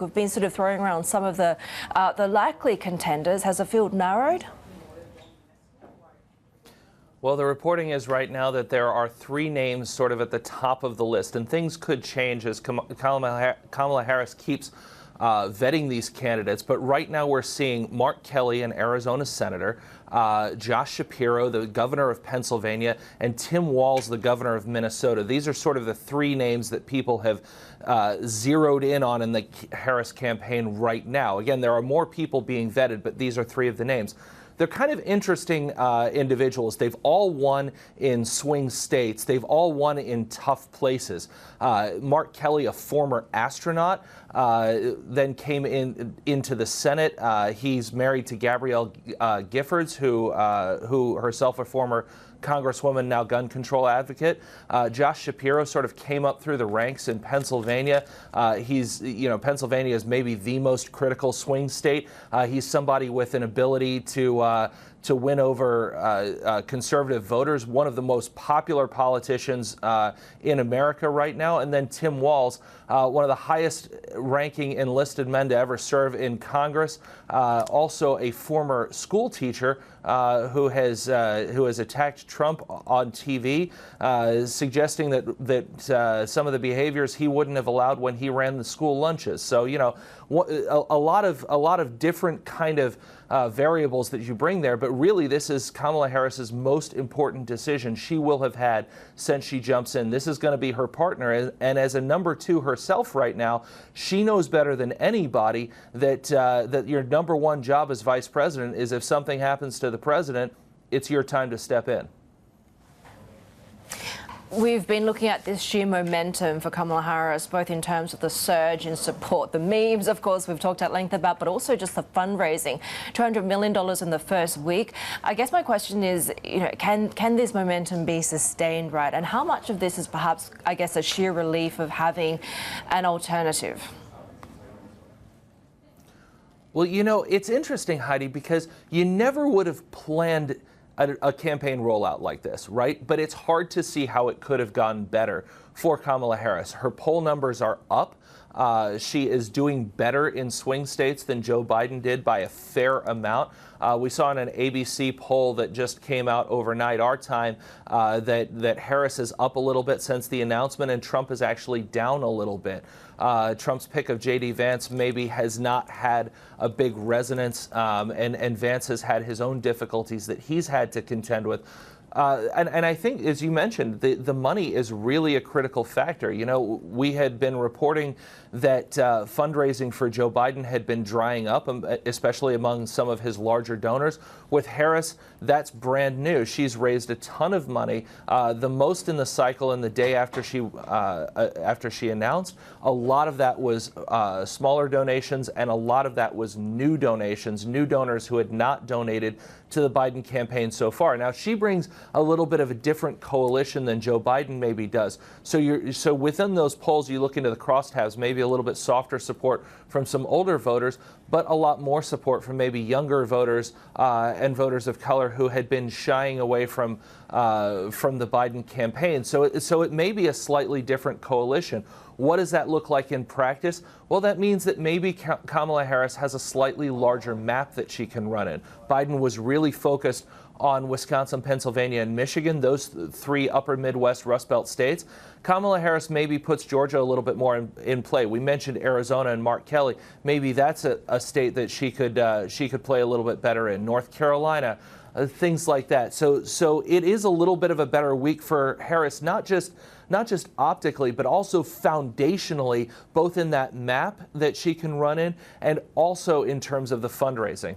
We've been sort of throwing around some of the likely contenders. Has the field narrowed? Well, the reporting is right now that there are three names sort of at the top of the list, and things could change as Kamala Harris keeps vetting these candidates. But right now we're seeing Mark Kelly, an Arizona senator, Josh Shapiro, the governor of Pennsylvania, and Tim Walz, the governor of Minnesota. These are sort of the three names that people have zeroed in on in the Harris campaign right now. Again, there are more people being vetted, but these are three of the names. They're kind of interesting individuals. They've all won in swing states. They've all won in tough places. Mark Kelly, a former astronaut, then came into the Senate. He's married to Gabrielle Giffords, who herself a former Congresswoman, now gun control advocate. Josh Shapiro sort of came up through the ranks in Pennsylvania. Pennsylvania is maybe the most critical swing state. He's somebody with an ability to win over conservative voters, one of the most popular politicians in America right now. And then Tim Walz, one of the highest ranking enlisted men to ever serve in Congress, also a former school teacher who has attacked Trump on TV, suggesting that some of the behaviors he wouldn't have allowed when he ran the school lunches. So, you know, a lot of different kind of variables that you bring there, but really this is Kamala Harris's most important decision she will have had since she jumps in. This is going to be her partner, and as a number two herself right now, she knows better than anybody that your number one job as vice president is if something happens to the president, it's your time to step in. We've been looking at this sheer momentum for Kamala Harris, both in terms of the surge in support, the memes, of course, we've talked at length about, but also just the fundraising, $200 million in the first week. I guess my question is, you know, can this momentum be sustained, right? And how much of this is perhaps, I guess, a sheer relief of having an alternative? Well, you know, it's interesting, Heidi, because you never would have planned a campaign rollout like this, right? But it's hard to see how it could have gone better for Kamala Harris. Her poll numbers are up. She is doing better in swing states than Joe Biden did by a fair amount. We saw in an ABC poll that just came out overnight, our time, that Harris is up a little bit since the announcement, and Trump is actually down a little bit. Trump's pick of J.D. Vance maybe has not had a big resonance, and Vance has had his own difficulties that he's had to contend with. And I think, as you mentioned, the money is really a critical factor. You know, we had been reporting that fundraising for Joe Biden had been drying up, especially among some of his larger donors. With Harris, that's brand new. She's raised a ton of money, the most in the cycle in the day after she announced. A lot of that was smaller donations, and a lot of that was new donations, new donors who had not donated to the Biden campaign so far. Now, she brings a little bit of a different coalition than Joe Biden maybe does. So within those polls, you look into the crosstabs, maybe a little bit softer support from some older voters, but a lot more support from maybe younger voters and voters of color who had been shying away from the Biden campaign. So it may be a slightly different coalition. What does that look like in practice? Well, that means that maybe Kamala Harris has a slightly larger map that she can run in. Biden was really focused on Wisconsin, Pennsylvania, and Michigan, those three upper Midwest Rust Belt states. Kamala Harris maybe puts Georgia a little bit more in play. We mentioned Arizona and Mark Kelly. Maybe that's a state that she could play a little bit better in. North Carolina, things like that. So it is a little bit of a better week for Harris, not just optically, but also foundationally, both in that map that she can run in and also in terms of the fundraising.